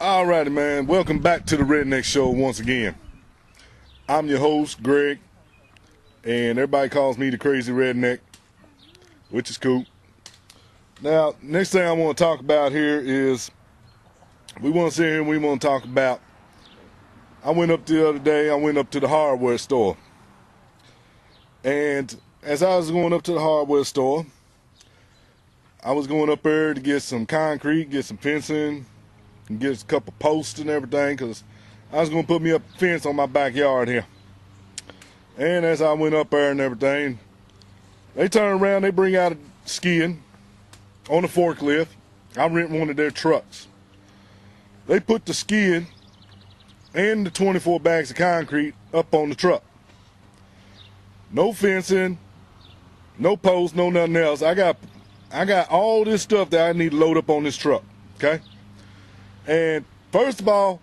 Alrighty, man. Welcome back to the Redneck Show once again. I'm your host, Greg, and everybody calls me the Crazy Redneck, which is cool. Now, next thing I want to talk about here is we want to sit here and we want to talk about. I went up the other day. I went up to the hardware store, and as I was going up to the hardware store, I was going up there to get some concrete, get some fencing, and get a couple posts and everything, because I was going to put me up a fence on my backyard here. And as I went up there and everything, they turn around, they bring out a skiing on a forklift. I rent one of their trucks. They put the skiing and the 24 bags of concrete up on the truck. No fencing, no posts, no nothing else. I got all this stuff that I need to load up on this truck, okay? And first of all,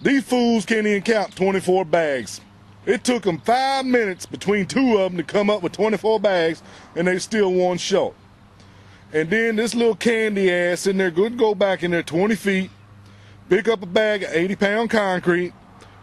these fools can't even count 24 bags. It took them 5 minutes between two of them to come up with 24 bags, and they still one short. And then this little candy ass sitting there, good go back in there 20 feet, pick up a bag of 80-pound concrete,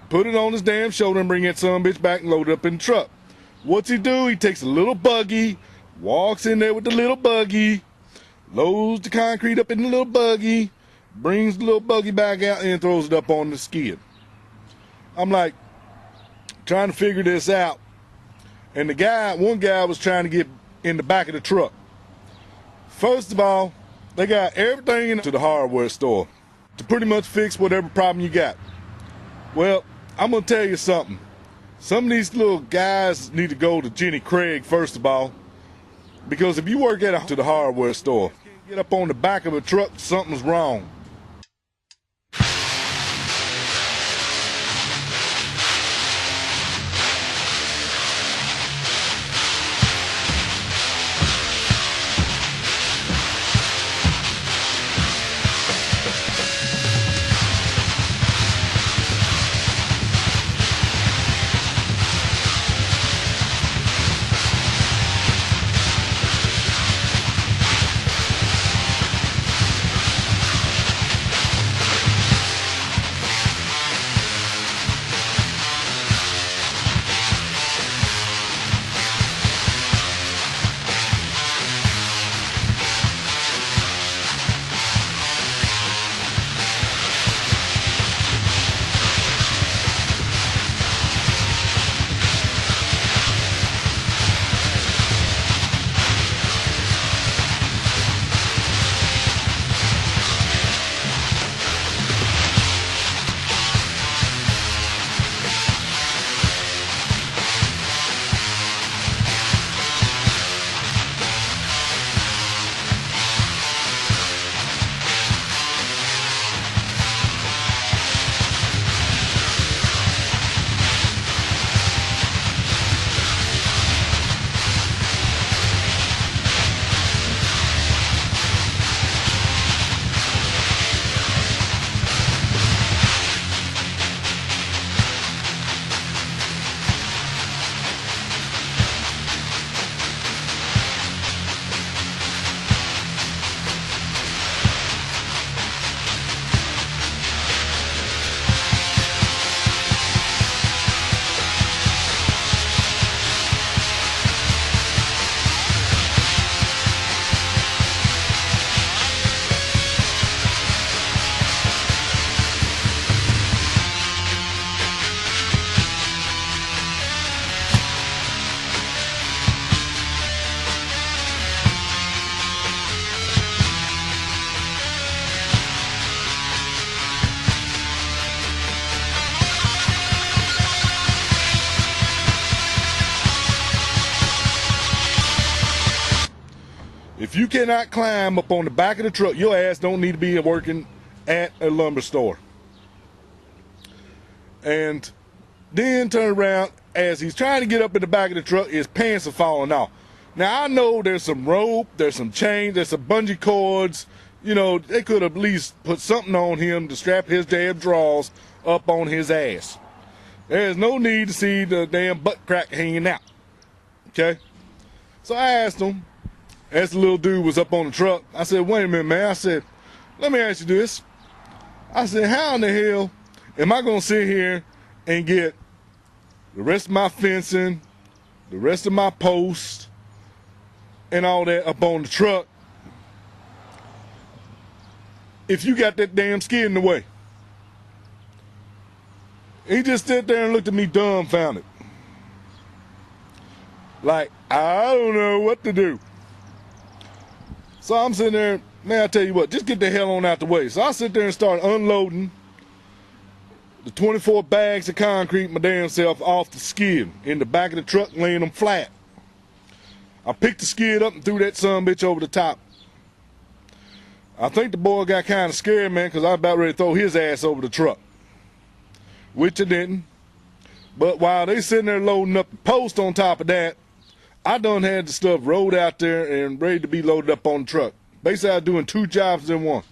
put it on his damn shoulder, and bring that son of a bitch back and load it up in the truck. What's he do? He takes a little buggy, walks in there with the little buggy, loads the concrete up in the little buggy, brings the little buggy back out and throws it up on the skid. I'm like, trying to figure this out. And one guy was trying to get in the back of the truck. First of all, they got everything into the hardware store to pretty much fix whatever problem you got. Well, I'm going to tell you something. Some of these little guys need to go to Jenny Craig, first of all, because if you work at the hardware store, get up on the back of a truck, something's wrong. If you cannot climb up on the back of the truck, your ass don't need to be working at a lumber store. And then turn around, as he's trying to get up in the back of the truck, his pants are falling off. Now, I know there's some rope, there's some chain, there's some bungee cords. You know, they could have at least put something on him to strap his damn drawers up on his ass. There's no need to see the damn butt crack hanging out. Okay? So I asked him, as the little dude was up on the truck, I said, wait a minute, man. I said, let me ask you this. I said, how in the hell am I going to sit here and get the rest of my fencing, the rest of my posts, and all that up on the truck if you got that damn skid in the way? He just stood there and looked at me dumbfounded. Like, I don't know what to do. So I'm sitting there, man, I tell you what, just get the hell on out the way. So I sit there and start unloading the 24 bags of concrete my damn self off the skid in the back of the truck, laying them flat. I picked the skid up and threw that son bitch over the top. I think the boy got kind of scared, man, because I was about ready to throw his ass over the truck, which I didn't. But while they sitting there loading up the post on top of that, I done had the stuff rolled out there and ready to be loaded up on the truck. Basically, I was doing 2 jobs in one.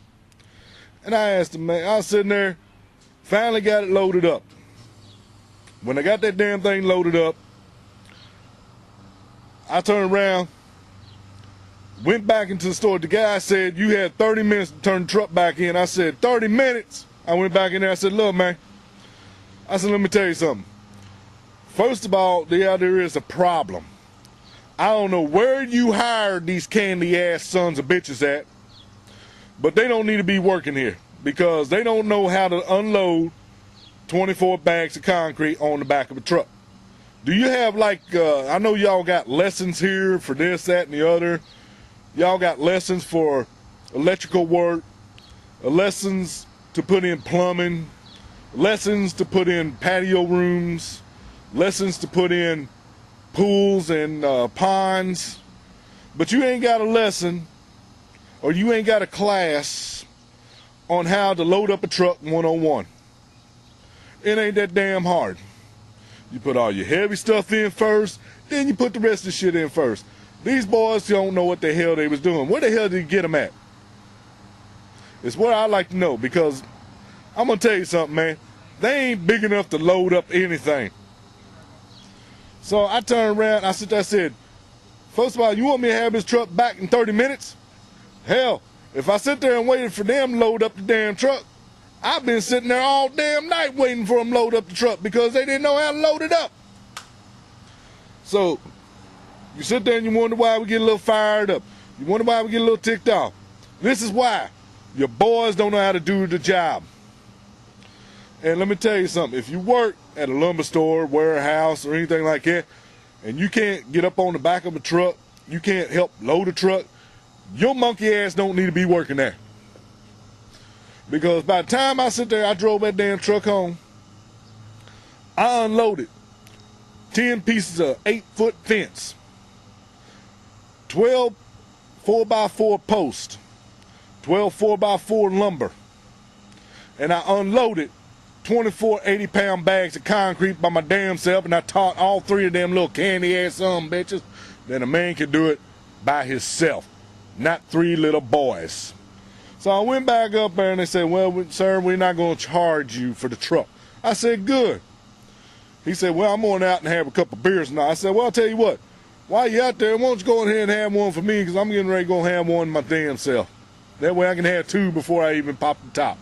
And I asked him, man, I was sitting there, finally got it loaded up. When I got that damn thing loaded up, I turned around, went back into the store. The guy said, you had 30 minutes to turn the truck back in. I said, 30 minutes? I went back in there. I said, look, man. I said, let me tell you something. First of all, there is a problem. I don't know where you hired these candy-ass sons of bitches at, but they don't need to be working here because they don't know how to unload 24 bags of concrete on the back of a truck. Do you have, like, I know y'all got lessons here for this, that, and the other. Y'all got lessons for electrical work, lessons to put in plumbing, lessons to put in patio rooms, lessons to put in pools and ponds, but you ain't got a lesson or you ain't got a class on how to load up a truck 101. It ain't that damn hard. You put all your heavy stuff in first, then you put the rest of the shit in first. These boys don't know what the hell they was doing. Where the hell did you get them at? It's what I like to know, because I'm going to tell you something, man. They ain't big enough to load up anything. So I turned around, I said, first of all, you want me to have this truck back in 30 minutes? Hell, if I sit there and waited for them to load up the damn truck, I've been sitting there all damn night waiting for them to load up the truck because they didn't know how to load it up. So you sit there and you wonder why we get a little fired up. You wonder why we get a little ticked off. This is why. Your boys don't know how to do the job. And let me tell you something. If you work at a lumber store, warehouse, or anything like that, and you can't get up on the back of a truck, you can't help load a truck, your monkey ass don't need to be working there. Because by the time I sit there, I drove that damn truck home, I unloaded 10 pieces of 8-foot fence, 12 4x4 posts, 12 4x4 lumber, and I unloaded 24 80-pound bags of concrete by my damn self, and I taught all 3 of them little candy-ass bitches that a man can do it by himself, not 3 little boys. So I went back up there, and they said, well, sir, we're not going to charge you for the truck. I said, good. He said, well, I'm going out and have a couple beers now. I said, well, I'll tell you what. While you out there, why don't you go ahead and have one for me, because I'm getting ready to go have one my damn self. That way I can have 2 before I even pop the top.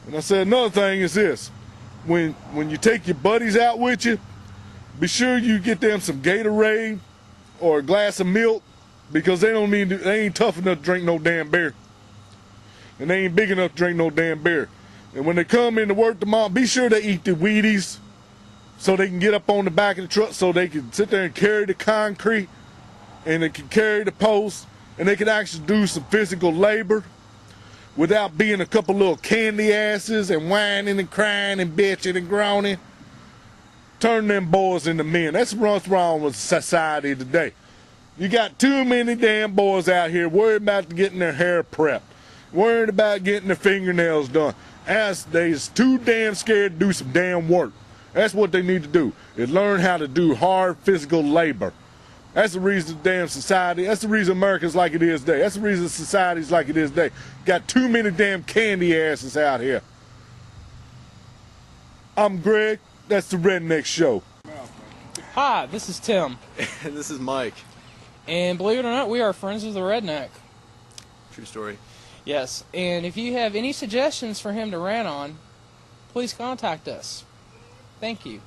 And I said, another thing is this. When you take your buddies out with you, be sure you get them some Gatorade or a glass of milk, because they ain't tough enough to drink no damn beer. And they ain't big enough to drink no damn beer. And when they come into work tomorrow, be sure they eat the Wheaties so they can get up on the back of the truck, so they can sit there and carry the concrete, and they can carry the posts, and they can actually do some physical labor without being a couple little candy asses and whining and crying and bitching and groaning. Turn them boys into men. That's what's wrong with society today. You got too many damn boys out here worried about getting their hair prepped, worried about getting their fingernails done. They's too damn scared to do some damn work. That's what they need to do, is learn how to do hard physical labor. That's the reason damn society, that's the reason America's like it is today. That's the reason society's like it is today. Got too many damn candy asses out here. I'm Greg. That's the Redneck Show. Hi, this is Tim. And this is Mike. And believe it or not, we are friends of the Redneck. True story. Yes, and if you have any suggestions for him to rant on, please contact us. Thank you.